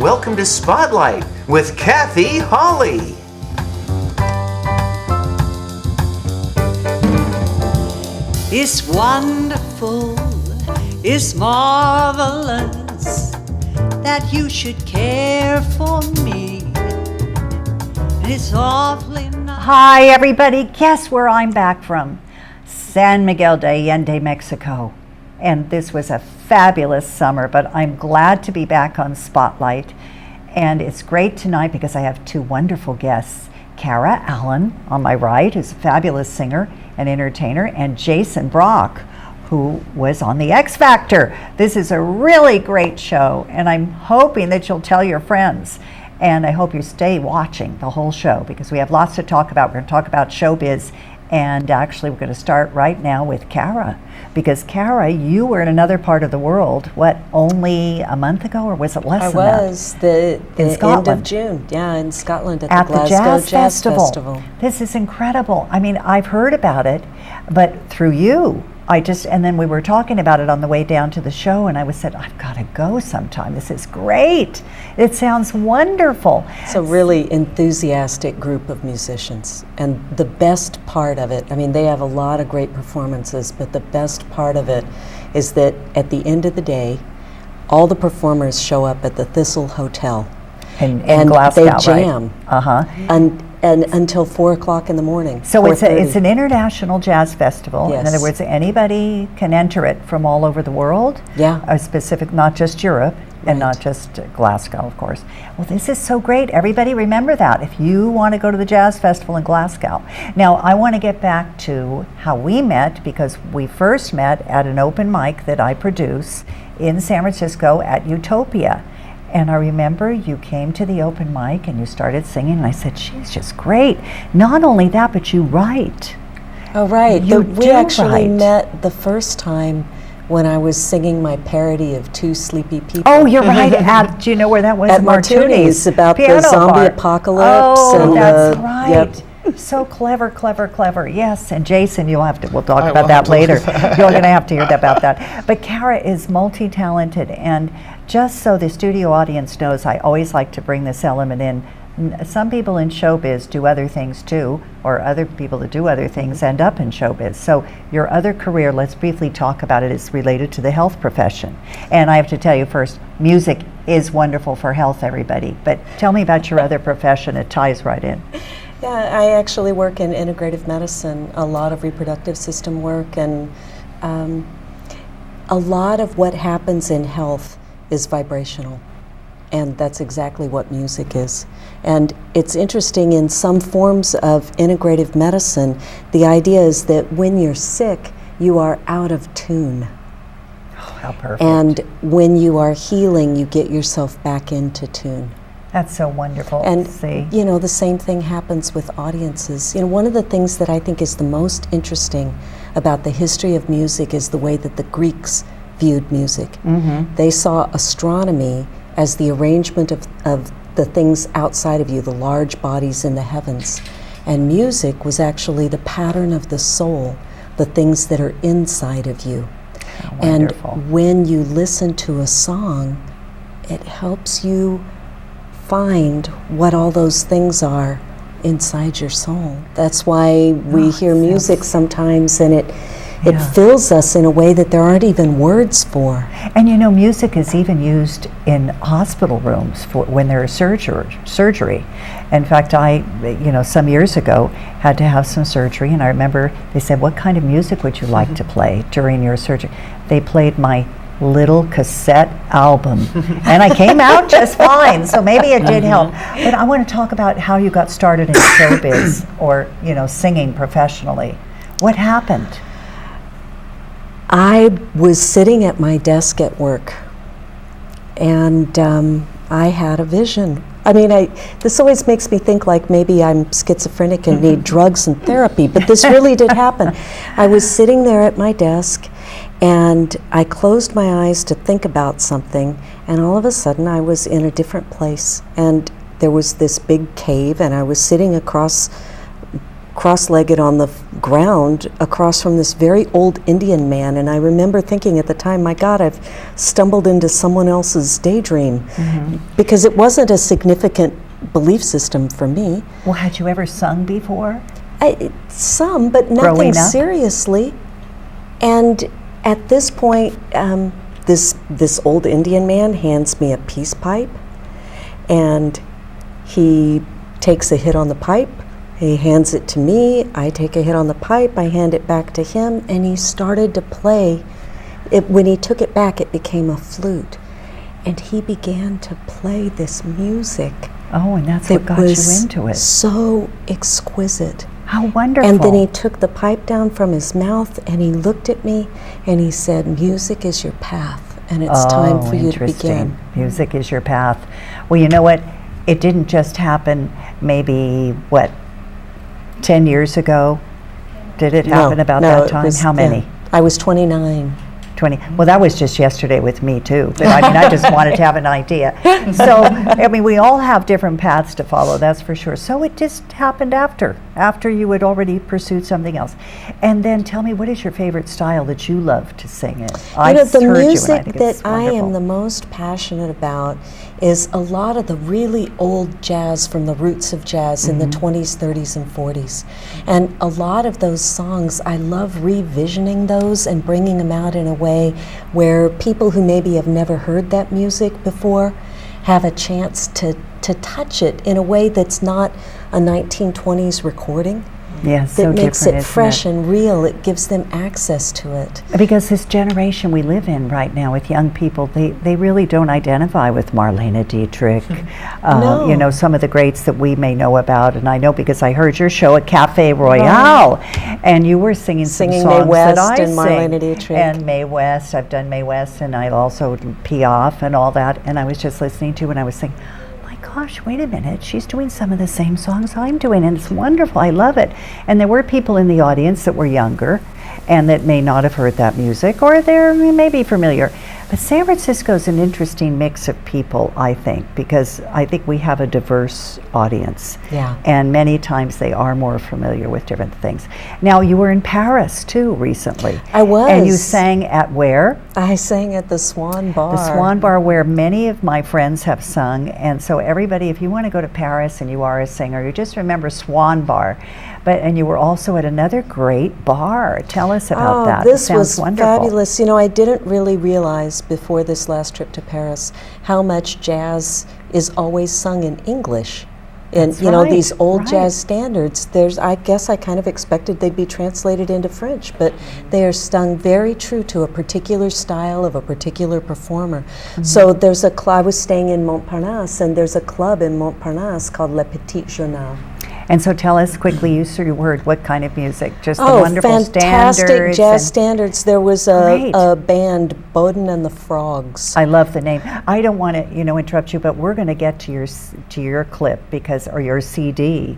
Welcome to Spotlight with Kathy Hawley. It's wonderful, it's marvelous that you should care for me. It's awfully nice. Hi everybody, guess where I'm back from? San Miguel de Allende, Mexico. And this was a fabulous summer, but I'm glad to be back on Spotlight. And it's great tonight because I have two wonderful guests. Cara Allen on my right, who's a fabulous singer and entertainer, and Jason Brock, who was on the X Factor. This is a really great show, and I'm hoping that you'll tell your friends. And I hope you stay watching the whole show because we have lots to talk about. We're going to talk about showbiz, and actually we're going to start right now with Cara. Because Cara, you were in another part of the world, what, only a month ago, or was it less than that? I was, the end of June, in Scotland at the Glasgow Jazz Festival. This is incredible. I mean, I've heard about it, but through you, and then we were talking about it on the way down to the show, and I said, I've got to go sometime. This is great. It sounds wonderful. It's a really enthusiastic group of musicians, and the best part of it, I mean, they have a lot of great performances, but the best part of it is that at the end of the day, all the performers show up at the Thistle Hotel, in and Glasgow, they jam. Right? And until 4 o'clock in the morning. So it's an international jazz festival. Yes. In other words, anybody can enter it from all over the world. Yeah. A specific, not just Europe, and not just Glasgow, of course. Well, this is so great. Everybody remember that if you want to go to the Jazz Festival in Glasgow. Now, I want to get back to how we met, because we first met at an open mic that I produce in San Francisco at Utopia. And I remember you came to the open mic and you started singing, and I said, she's just great. Not only that, but you write. Oh, right. We actually write. met the first time when I was singing my parody of Two Sleepy People. Oh, you're right. Do you know where that was? At Martuni's, about Piano the zombie bar. apocalypse. Oh, that's right. Yep. So clever. Yes, and Jason, we'll talk about that later. You're going to have to hear about that. But Cara is multi-talented, and just so the studio audience knows, I always like to bring this element in. Some people in showbiz do other things too, or other people that do other things end up in showbiz. So your other career, let's briefly talk about it, is related to the health profession. And I have to tell you first, music is wonderful for health, everybody. But tell me about your other profession. It ties right in. Yeah, I actually work in integrative medicine, a lot of reproductive system work, and a lot of what happens in health is vibrational. And that's exactly what music is. And it's interesting, in some forms of integrative medicine, the idea is that when you're sick, you are out of tune. Oh, how perfect. And when you are healing, you get yourself back into tune. That's so wonderful. And, see. the same thing happens with audiences. One of the things that I think is the most interesting about the history of music is the way that the Greeks viewed music. Mm-hmm. They saw astronomy as the arrangement of the things outside of you, the large bodies in the heavens. And music was actually the pattern of the soul, the things that are inside of you. How and wonderful. When you listen to a song, it helps you find what all those things are inside your soul. That's why we hear music sometimes, and it fills us in a way that there aren't even words for. And music is even used in hospital rooms for when there is surgery. In fact, I, some years ago had to have some surgery, and I remember they said, what kind of music would you like to play during your surgery? They played my little cassette album, and I came out just fine, so maybe it did help. But I want to talk about how you got started in showbiz, or singing professionally. What happened? I was sitting at my desk at work, and I had a vision. I mean, this always makes me think like maybe I'm schizophrenic and need drugs and therapy, but this really did happen. I was sitting there at my desk, and I closed my eyes to think about something, and all of a sudden I was in a different place. And there was this big cave, and I was sitting across cross-legged on the ground across from this very old Indian man, and I remember thinking at the time, my God, I've stumbled into someone else's daydream, because it wasn't a significant belief system for me. Well, had you ever sung before? Some, but nothing Growing up? seriously. And at this point, this old Indian man hands me a peace pipe, and he takes a hit on the pipe. He hands it to me. I take a hit on the pipe. I hand it back to him, and he started to play. When he took it back, it became a flute, and he began to play this music. Oh, and that's what got you into it. So exquisite. How wonderful. And then he took the pipe down from his mouth, and he looked at me, and he said, "Music is your path, and it's time for you to begin." Music is your path. Well, you know what? It didn't just happen maybe, 10 years ago? Did it happen about that time? How many? Yeah, I was 29. 20. Well, that was just yesterday with me too. But I mean, I just wanted to have an idea. So, I mean, we all have different paths to follow, that's for sure. So it just happened after you had already pursued something else. And then tell me, what is your favorite style that you love to sing in? The music that I am the most passionate about is a lot of the really old jazz from the roots of jazz in the 20s, 30s, and 40s. And a lot of those songs, I love revisioning those and bringing them out in a way where people who maybe have never heard that music before have a chance to touch it in a way that's not a 1920s recording. Yes, that makes it fresh and real. It gives them access to it. Because this generation we live in right now with young people, they really don't identify with Marlene Dietrich. No. You know, some of the greats that we may know about, and I know because I heard your show at Cafe Royale, and you were singing some songs Mae West that I and Marlene Dietrich. And Mae West, I've done Mae West, and I also Piaf and all that, and I was just listening to and I was thinking, gosh, wait a minute, she's doing some of the same songs I'm doing, and it's wonderful, I love it. And there were people in the audience that were younger and that may not have heard that music, or they may be familiar. But San Francisco's an interesting mix of people, I think, because I think we have a diverse audience. Yeah. And many times they are more familiar with different things. Now, you were in Paris, too, recently. I was. And you sang at where? I sang at the Swan Bar. The Swan Bar, where many of my friends have sung. And so everybody, if you want to go to Paris and you are a singer, you just remember Swan Bar. And you were also at another great bar. Tell us about that. This sounds was wonderful. fabulous. You know, I didn't really realize before this last trip to Paris how much jazz is always sung in English. And That's you know, right, these old right. jazz standards, I guess I kind of expected they'd be translated into French, but they are sung very true to a particular style of a particular performer. So there's I was staying in Montparnasse, and there's a club in Montparnasse called Le Petit Journal. And so tell us quickly, use your word, what kind of music? Just the Oh, wonderful fantastic standards. jazz and- standards. There was a band, Bowden and the Frogs. I love the name. I don't want to, interrupt you, but we're going to get to your clip or your CD,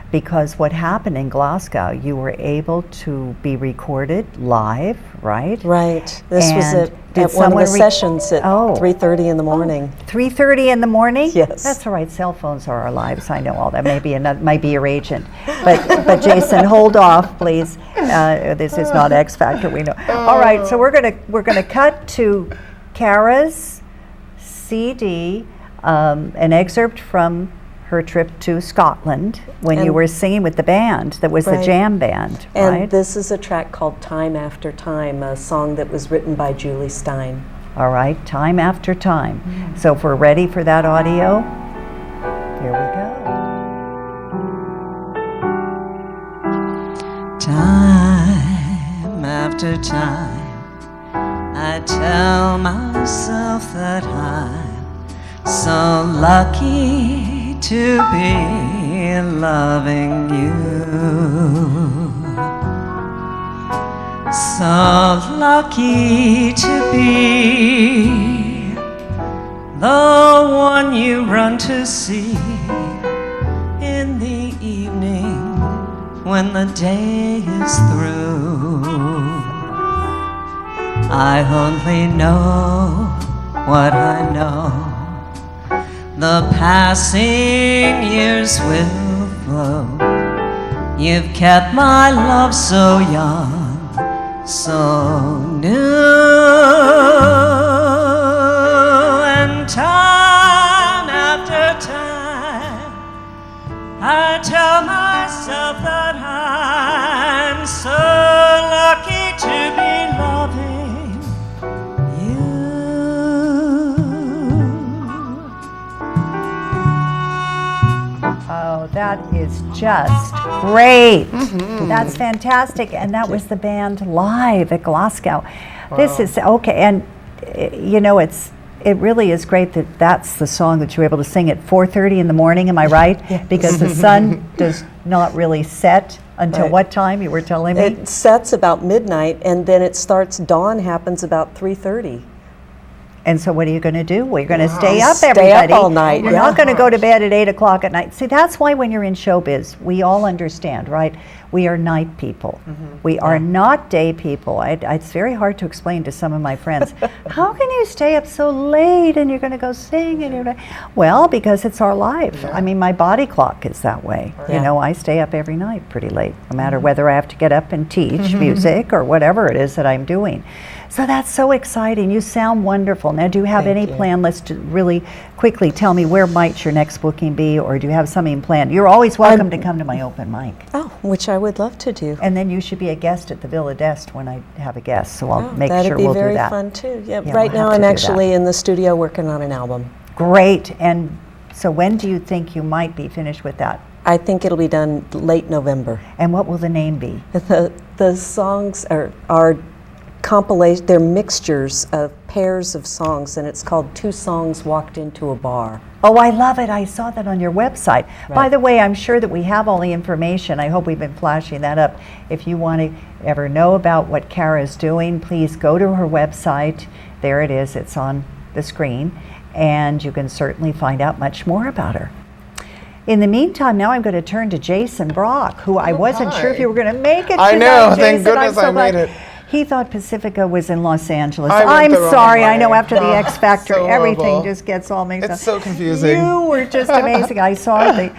because what happened in Glasgow, you were able to be recorded live, right? Right. This was And did at one of someone the sessions at 3:30 in the morning. 3:30 in the morning? Yes. That's all right. Cell phones are our lives. I know all that. Maybe might be your agent. But Jason, hold off, please. This is not X Factor. We know. All right. So we're gonna cut to Cara's CD, an excerpt from her trip to Scotland when you And- were singing with the band that was the Right. jam band, And right? this is a track called Time After Time, a song that was written by Julie Stein. All right, Time After Time. So if we're ready for that audio, here we go. Time after time, I tell myself that I'm so lucky to be loving you. So lucky to be the one you run to see in the evening when the day is through. I only know what I know. The passing years will flow You've kept my love so young, so new. And time after time, I tell myself that I'm so lucky to be loving you. Oh, that is just great. That's fantastic. And that was the band live at Glasgow. This is okay. And you know, it really is great that that's the song that you were able to sing at 4:30 in the morning. Am I right? Because the sun does not really set until what time? You were telling me. It sets about midnight, and then it starts. Dawn happens about 3:30. And so what are you going to do? Well, you're going to stay up, everybody. Stay up all night. You're not going to go to bed at 8 o'clock at night. See, that's why when you're in showbiz, we all understand, right? We are night people. We are not day people. It's very hard to explain to some of my friends. How can you stay up so late and you're going to go sing? And well, because it's our life. I mean, my body clock is that way. You know, I stay up every night pretty late, no matter whether I have to get up and teach music or whatever it is that I'm doing. So that's so exciting. You sound wonderful. Now, do you have any plan? Let's really quickly tell me, where might your next booking be, or do you have something planned? You're always welcome to come to my open mic. Oh, which I would love to do. And then you should be a guest at the Villa d'Este when I have a guest, so I'll make That'd sure be we'll do very that. fun too. Yeah, Yeah, right we'll now have I'm to do actually in the studio working on an album. Great. And so when do you think you might be finished with that? I think it'll be done late November. And what will the name be? The songs are compilation. They're mixtures of pairs of songs, and it's called Two Songs Walked Into a Bar. Oh, I love it. I saw that on your website. By the way, I'm sure that we have all the information. I hope we've been flashing that up. If you want to ever know about what Cara is doing, please go to her website. There it is. It's on the screen. And you can certainly find out much more about her. In the meantime, now I'm going to turn to Jason Brock, who I wasn't sure if you were going to make it tonight. I know. Jason. Thank goodness I made it. He thought Pacifica was in Los Angeles. I went I'm the wrong sorry. I know way. after the X Factor, So everything horrible. just gets all mixed up. It's so confusing. You were just amazing. I saw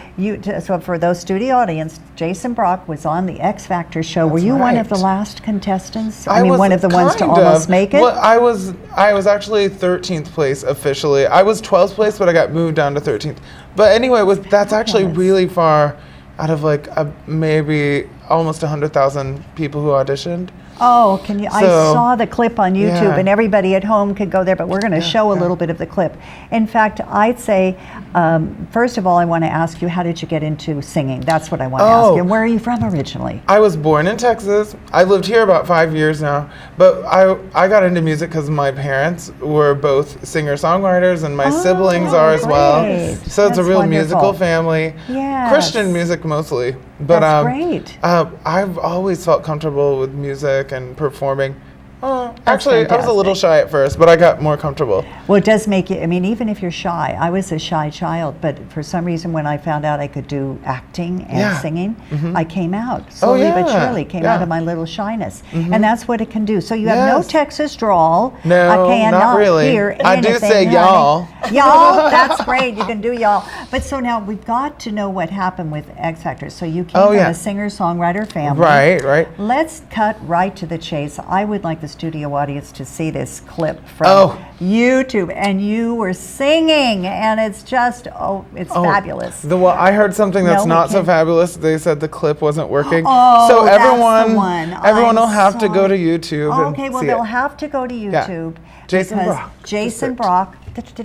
so for those studio audience, Jason Brock was on the X Factor show. Were you one of the last contestants? I mean, was one of the ones to kind almost of. make it? Well, I was actually 13th place officially. I was 12th place, but I got moved down to 13th. But anyway, that's actually really far out of like maybe almost 100,000 people who auditioned. Oh, can you? I saw the clip on YouTube, and everybody at home could go there. But we're going to show a little bit of the clip. In fact, I'd say, first of all, I want to ask you, how did you get into singing? That's what I want to ask you. And where are you from originally? I was born in Texas. I lived here about 5 years now. But I got into music because my parents were both singer-songwriters, and my siblings are as well. So it's a real musical family. Yes. Christian music mostly. But That's great. I've always felt comfortable with music and performing. Actually, fantastic. I was a little shy at first, but I got more comfortable. Well, it does make you, I mean, even if you're shy, I was a shy child, but for some reason when I found out I could do acting and singing, I came out slowly but surely, came out of my little shyness. And that's what it can do. So you have no Texas drawl. No, I cannot not really. hear I do anything, say honey. y'all. Y'all, that's great. You can do y'all. But so now we've got to know what happened with X Factor. So you came from a singer-songwriter family. Right. Let's cut right to the chase. I would like the studio audience to see this clip from YouTube, and you were singing, and it's just it's fabulous. Well, I heard something that's not so fabulous. They said the clip wasn't working. So that's everyone, the one. everyone will I'm have to go to sorry. YouTube. Okay, and well see they'll it. have to go to YouTube. Jason because Brock. Jason Brock.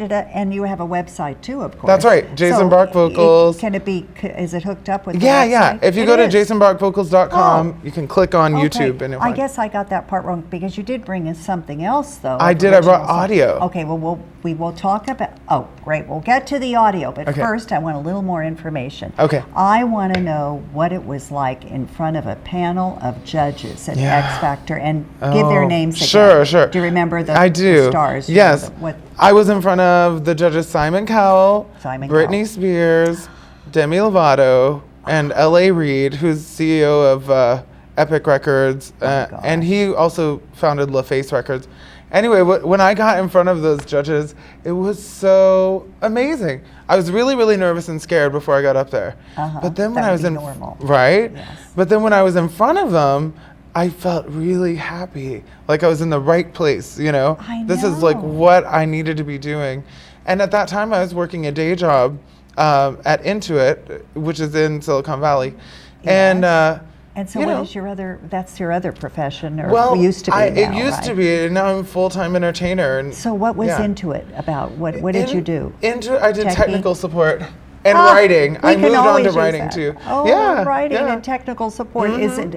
And you have a website too, of course. That's right, Jason Brock Vocals. Can it be? Is it hooked up with? Yeah. If you go to Jason. jasonbrockvocals.com, you can click on YouTube and I guess I got that part wrong because you did bring in something else, though. I did. I brought audio. Okay. Well, we will talk about. Oh, great. We'll get to the audio, but first, I want a little more information. Okay. I want to know what it was like in front of a panel of judges at X Factor, and give their names again. Sure. Do you remember the? I do. The stars? Yes. What? I was in front of the judges Simon Cowell, Britney Spears, Demi Lovato, and L.A. Reid, who's CEO of Epic Records, and he also founded LaFace Records. Anyway, when I got in front of those judges, it was so amazing. I was really, really nervous and scared before I got up there. But then when That I would was be in normal. right, Yes. but then when I was in front of them, I felt really happy, like I was in the right place. You know, I this is like know. what I needed to be doing. And at that time, I was working a day job at Intuit, which is in Silicon Valley, and. And so you what know, is your other, that's your other profession, or well, used to be it now, used to right? be, and now I'm a full-time entertainer. And So what was yeah. Intuit about? What did you do? I did Technique? technical support and Ah, writing. we I can moved on always to use writing that. too. Oh, yeah, writing yeah. and technical support. Is it?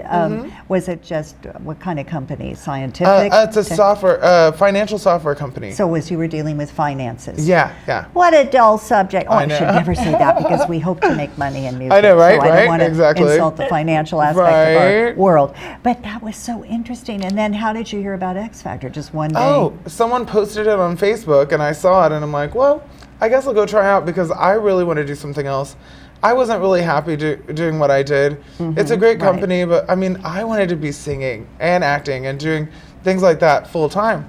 Was it just what kind of company? Scientific? It's a software, financial software company. So you were dealing with finances? Yeah, yeah. What a dull subject. Oh, I I should know. never say that because we hope to make money in music. I know, right, So I right, don't want to exactly. insult the financial aspect of our Right. world. But that was so interesting. And then how did you hear about X Factor? Just one day? Oh, someone posted it on Facebook, and I saw it, and I'm like, well, I guess I'll go try out because I really want to do something else. I wasn't really happy doing what I did. It's a great right. company, but I mean, I wanted to be singing and acting and doing things like that full time.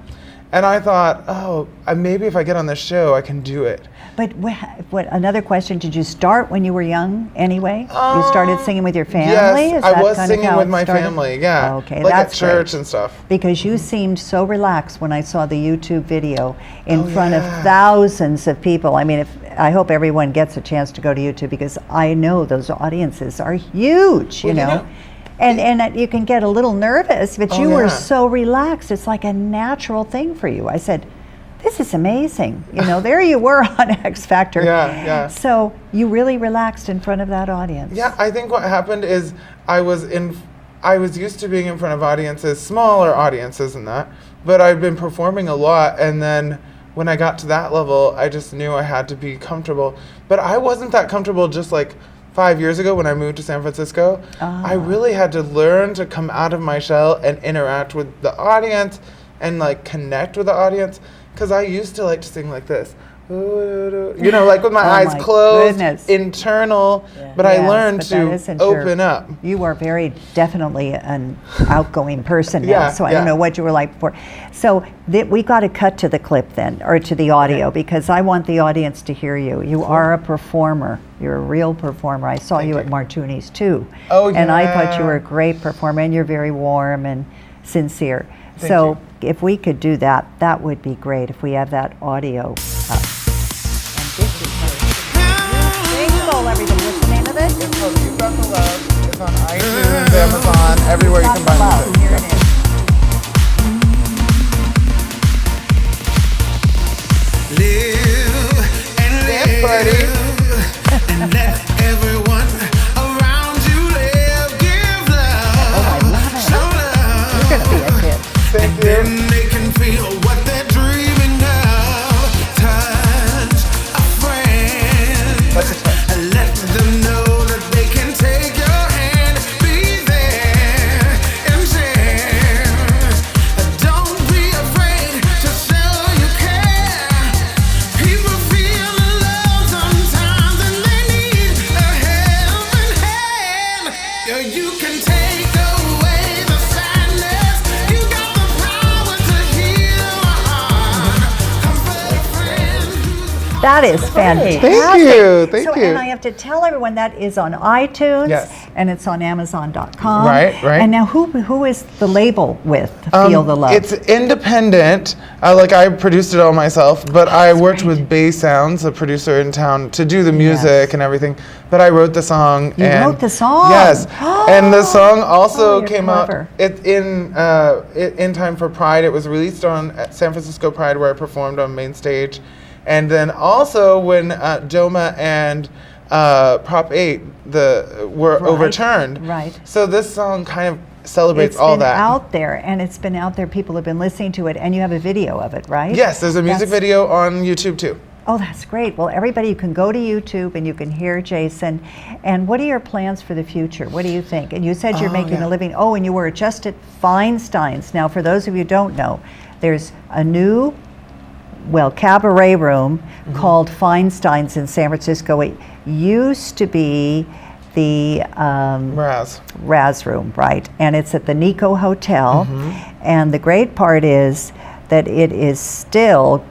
And I thought, oh, maybe if I get on this show, I can do it. But another question, did you start when you were young anyway? You started singing with your family? Yes, Is I that was kind of singing how with it my started? family, yeah. Okay, like that's at church great. and stuff. Because you seemed so relaxed when I saw the YouTube video in front of yeah. thousands of people. I mean, I hope everyone gets a chance to go to YouTube because I know those audiences are huge, you Well, know. And you can get a little nervous, but you were yeah. so relaxed. It's like a natural thing for you. I said, this is amazing. You know, there you were on X Factor. Yeah, yeah. So you really relaxed in front of that audience. Yeah, I think what happened is I was used to being in front of audiences, smaller audiences and that, but I've been performing a lot, and then when I got to that level, I just knew I had to be comfortable. But I wasn't that comfortable just like 5 years ago when I moved to San Francisco. I really had to learn to come out of my shell and interact with the audience and like connect with the audience, because I used to like to sing like this. You know, like with my eyes my closed, goodness. internal, but I Yes, learned but that to isn't your- open up. You are very definitely an outgoing person now, Yeah, so I yeah. don't know what you were like before. So we got to cut to the clip then, or to the audio, because I want the audience to hear you. You are a performer. You're a real performer. I saw you at Martuni's too. Oh, And I thought you yeah. were a great performer, and you're very warm and sincere. Thank So you. if we could do that, that would be great if we have that audio up. Everybody, what's the name of it? It's called You've Got the Love. It's on iTunes, Amazon, everywhere you can buy Love. music. Here it is. Live and Dance party. live and let everyone around you live. Give love. Oh, I love it. Show love. You're gonna be a kid. Thank you. Then they can feel what they're dreaming of. Touch a friend. That's a touch. And let them know that they can take your hand. Be there and share. Don't be afraid to show you care. People feel love sometimes and they need a helping hand. Yeah, you can take away the sadness. You got the power to heal a heart. Comfort a friend who's That is fantastic. Thank you. Thank So, you. and I have to tell everyone that is on iTunes, Yes. and it's on Amazon.com. Right, right. And now, who is the label with Feel the Love? It's independent. Like I produced it all myself, but I worked great. with Bay Sounds, a producer in town, to do the music and everything. But I wrote the song. You and wrote the song? Yes, and the song also you're came clever. out in time for Pride. It was released on San Francisco Pride, where I performed on main stage, and then also when DOMA and Prop 8 were Right, overturned. right. So this song kind of celebrates It's all been that. out there, and it's been out there. People have been listening to it, and you have a video of it, right? Yes, there's a music That's- video on YouTube too. Oh, that's great. Well, everybody, you can go to YouTube and you can hear Jason. And what are your plans for the future? What do you think? And you said you're making yeah. a living. Oh, and you were just at Feinstein's. Now, for those of you who don't know, there's a new, cabaret room called Feinstein's in San Francisco. It used to be the Raz. Room, right? And it's at the Nico Hotel. And the great part is that it is still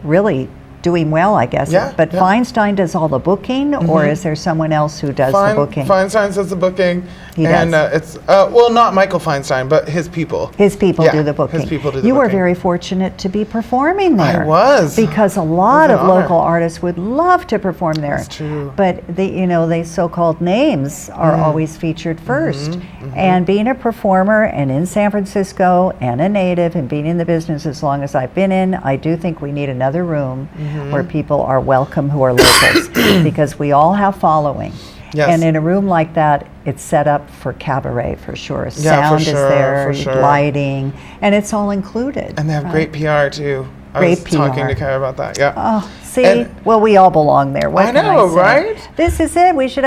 really doing well, I guess. Yeah, But yeah. Feinstein does all the booking, or is there someone else who does the booking? Feinstein does the booking. He and does. It's, well, not Michael Feinstein, but his people. His people Yeah, do the booking. his people do the You were booking. very fortunate to be performing there. I was. Because a lot It of was an honor. local artists would love to perform there. That's true. But they so-called names are always featured 1st. And being a performer and in San Francisco and a native and being in the business as long as I've been in, I do think we need another room where people are welcome who are locals, because we all have following. Yes. And in a room like that, it's set up for cabaret for sure. Yeah, for Sound is sure, there, for sure. lighting, and it's all included. And they have right? great PR too. I Great was talking PR. to Cara about that. Yeah. Oh, see, And- well, we all belong there. What I can know, say? right? This is it. We should.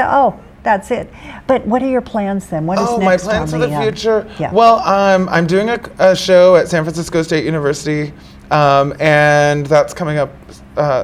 That's it. But what are your plans then? What is Oh, next my plans for on the future. Yeah. Well, I'm doing a show at San Francisco State University, and that's coming up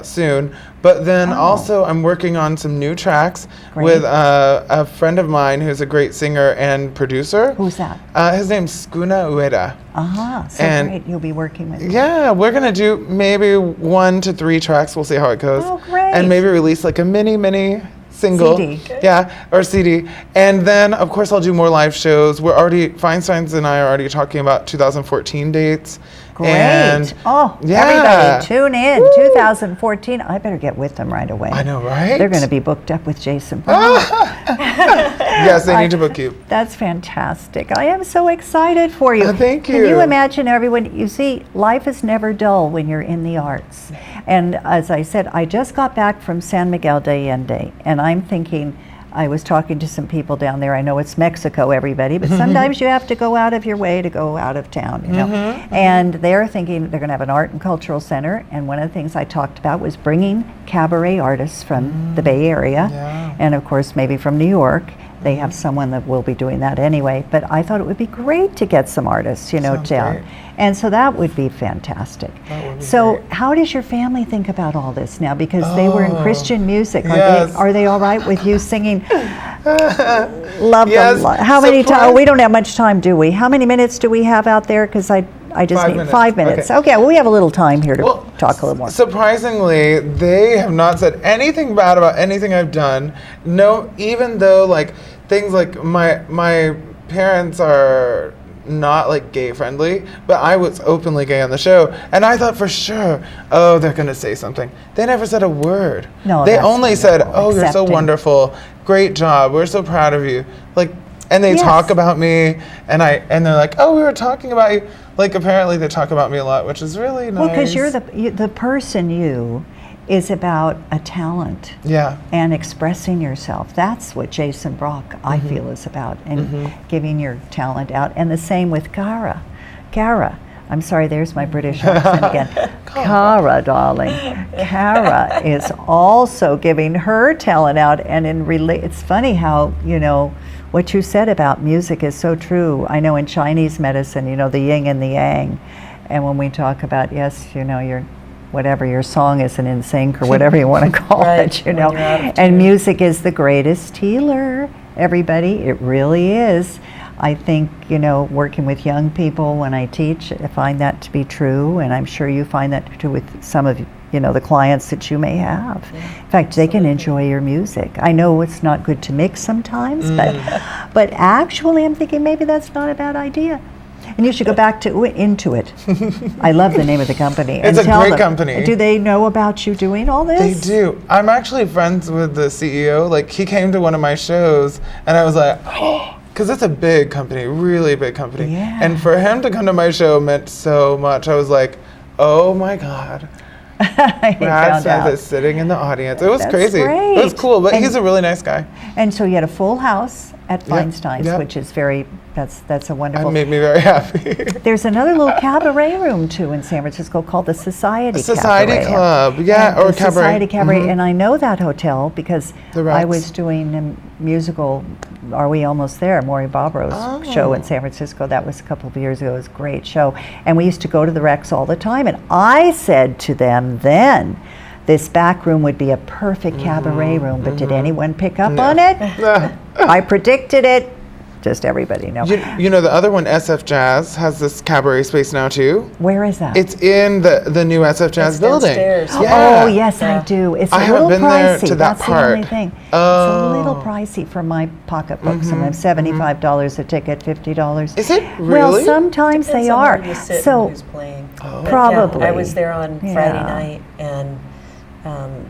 soon. But then also I'm working on some new tracks Great. with a friend of mine who's a great singer and producer. Who's that? His name's Skuna Ueda. So and- great. You'll be working with. Yeah, we're gonna do maybe 1 to 3 tracks. We'll see how it goes. Oh, great. And maybe release like a mini single. CD. Yeah, or CD. And then of course I'll do more live shows. Feinstein's and I are already talking about 2014 dates. Great. And yeah. Everybody tune in. 2014. I better get with them right away. I know, right? They're going to be booked up with Jason Brown. Yes, they need to book you. That's fantastic. I am so excited for you. Thank Can you you. imagine everyone? You see, life is never dull when you're in the arts. And as I said, I just got back from San Miguel de Allende, and I'm thinking, I was talking to some people down there. I know it's Mexico, everybody, but sometimes you have to go out of your way to go out of town, you know. And they're thinking they're going to have an art and cultural center. And one of the things I talked about was bringing cabaret artists from the Bay Area, Yeah. and of course maybe from New York. They have someone that will be doing that anyway. But I thought it would be great to get some artists, Sounds down. great. And so that would be fantastic. That would be So great. how does your family think about all this now? Because they were in Christian music. yes. Are they all right with you singing? Love Yes, them. How many times? surprise- We don't have much time, do we? How many minutes do we have out there? Because I just 5 need minutes. 5 minutes. Okay. Okay, well, we have a little time here to Well, talk a little more. Surprisingly, they have not said anything bad about anything I've done. No, even though like things like my parents are not like gay friendly, but I was openly gay on the show, and I thought for sure, oh, they're gonna say something. They never said a word. No, they that's only said, wonderful. oh, you're so Accepting. wonderful, great job, we're so proud of you. Like, and they Yes. talk about me, and they're like, oh, we were talking about you. Like apparently they talk about me a lot, which is really nice. Well, because you're the person you is about a talent. Yeah. And expressing yourself. That's what Jason Brock, I feel, is about, and giving your talent out. And the same with Cara. Cara, I'm sorry, there's my British accent again. Cara, darling. Cara is also giving her talent out, and it's funny how, what you said about music is so true. I know in Chinese medicine, the yin and the yang. And when we talk about, yes, whatever your song isn't in sync or whatever you want to call Right, it, when you're out of And music is the greatest healer, everybody. It really is. I think, working with young people when I teach, I find that to be true, and I'm sure you find that true with some of the clients that you may have. In fact, they can enjoy your music. I know it's not good to mix sometimes, but actually I'm thinking maybe that's not a bad idea. And you should go back to Intuit. I love the name of the company. It's and a tell great them, company. Do they know about you doing all They this? do. I'm actually friends with the CEO. Like, he came to one of my shows, and I was like, oh, because it's a big company, really big company. Yeah. And for him to come to my show meant so much. I was like, oh my God. I Brad found Smith out. is sitting in the audience. It was That's crazy. great. It was cool, but And- he's a really nice guy. And so you had a full house at Feinstein's, yep. which is that's a wonderful. That made me very happy. There's another little cabaret room too in San Francisco called the Society Society Cabaret. Club, yeah, And or the cabaret. Society Cabaret, Mhm. and I know that hotel because The I Rex. was doing a musical. Are We Almost There? Maury Bobro's show in San Francisco. That was a couple of years ago. It was a great show, and we used to go to the Rex all the time. And I said to them then, this back room would be a perfect cabaret room. But did anyone pick up on it? I predicted it. just everybody know. You know, the other one, SF Jazz, has this cabaret space now too. Where is that? It's in the new SF Jazz It's building. downstairs. Yeah. Oh, yes, I do. It's I a haven't little been there pricey. to that That's part. the only thing. It's a little pricey for my pocketbook. Sometimes $75 a ticket, $50. Is it Well, really? sometimes Depends they on are. where you sit So and who's playing. But probably. Yeah, I was there on Friday Yeah. night and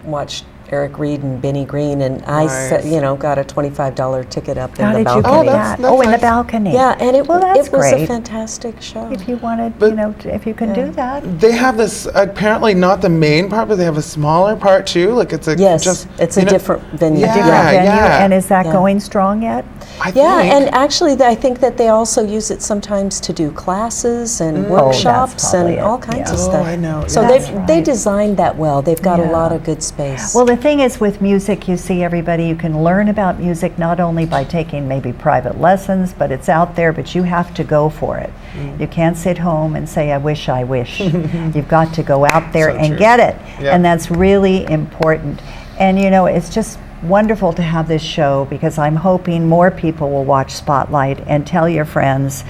watched Eric Reed and Benny Green, and I Nice. got a $25 ticket up How in the did you balcony. get that's- that? Oh, in the nice. balcony. Yeah, and it Well, that's it was a great. fantastic show. If you wanted, But- if you can do that. They have this, apparently not the main part, but they have a smaller part too. Like it's a Yes, just it's a you know- different venue. Yeah, Different venue. yeah. And is that Yeah. going strong yet? I Yeah, think. and actually, I think that they also use it sometimes to do classes and that's workshops probably and all it, kinds yeah. of Oh, stuff. I know, So yeah. That's they right. designed that well. They've got a Yeah. lot of good space. Well, the thing is with music, you see everybody, you can learn about music not only by taking maybe private lessons, but it's out there, but you have to go for it. You can't sit home and say, I wish, I wish. You've got to go out there So and true. get it. Yeah. And that's really important. And it's just wonderful to have this show because I'm hoping more people will watch Spotlight and tell your friends.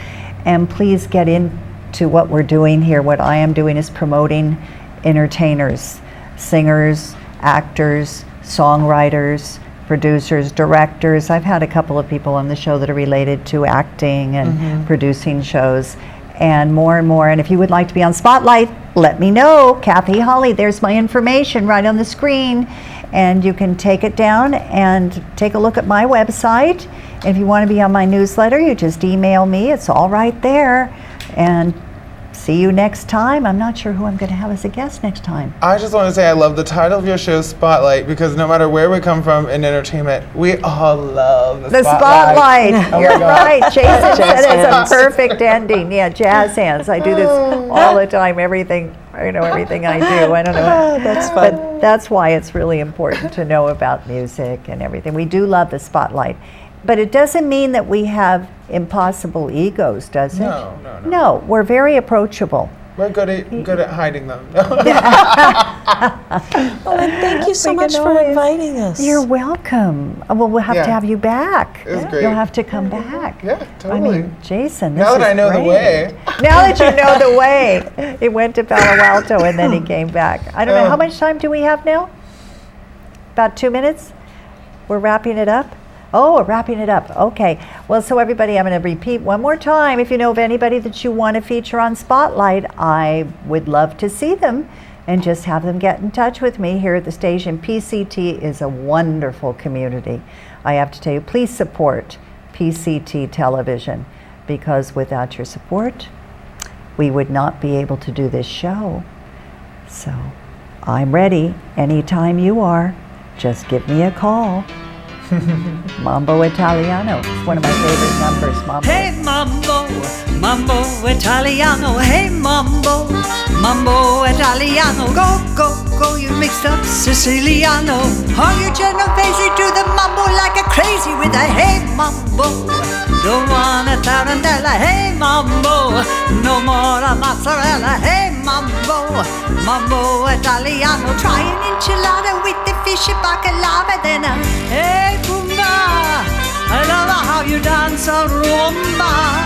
And please get into what we're doing here. What I am doing is promoting entertainers, singers, actors, songwriters, producers, directors. I've had a couple of people on the show that are related to acting and producing shows, and more and more. And if you would like to be on Spotlight, let me know. Kathy Holly, there's my information right on the screen. And you can take it down and take a look at my website. If you want to be on my newsletter, you just email me. It's all right there. And see you next time. I'm not sure who I'm going to have as a guest next time. I just want to say I love the title of your show, Spotlight, because no matter where we come from in entertainment, we all love The Spotlight. Oh my You're God. right. Jason said it's hands. a perfect ending. Yeah, jazz hands. I do this all the time. Everything I do. I don't know. That's fun. But that's why it's really important to know about music and everything. We do love the Spotlight. But it doesn't mean that we have impossible egos, does it? No. No, we're very approachable. We're good at hiding them. Well, and thank you so We much can for always- inviting us. You're welcome. Well, we'll have Yeah. to have you back. It was great. You'll have to come back. Yeah, I totally. mean, Jason, this Now that is I know the great. way. Now that you know the way. He went to Palo Alto and then he came back. I don't know, how much time do we have now? About 2 minutes? We're wrapping it up? Oh, we're wrapping it up. Okay. Well, so everybody, I'm going to repeat one more time. If you know of anybody that you want to feature on Spotlight, I would love to see them and just have them get in touch with me here at the station. PCT is a wonderful community. I have to tell you, please support PCT television because without your support, we would not be able to do this show. So I'm ready anytime you are. Just give me a call. Mambo Italiano. It's one of my favorite numbers, Mambo. Hey mambo, mambo Italiano. Hey mambo, mambo Italiano. Go, go, go, you mixed up Siciliano. Are you Genovese to the mambo like a crazy with a hey mambo? Don't want a tarantella, hey mambo. No more a mozzarella, hey mambo. Mambo Italiano. Try an enchilada with the fish bacalava, then a hey Pumba. I love how you dance a rumba.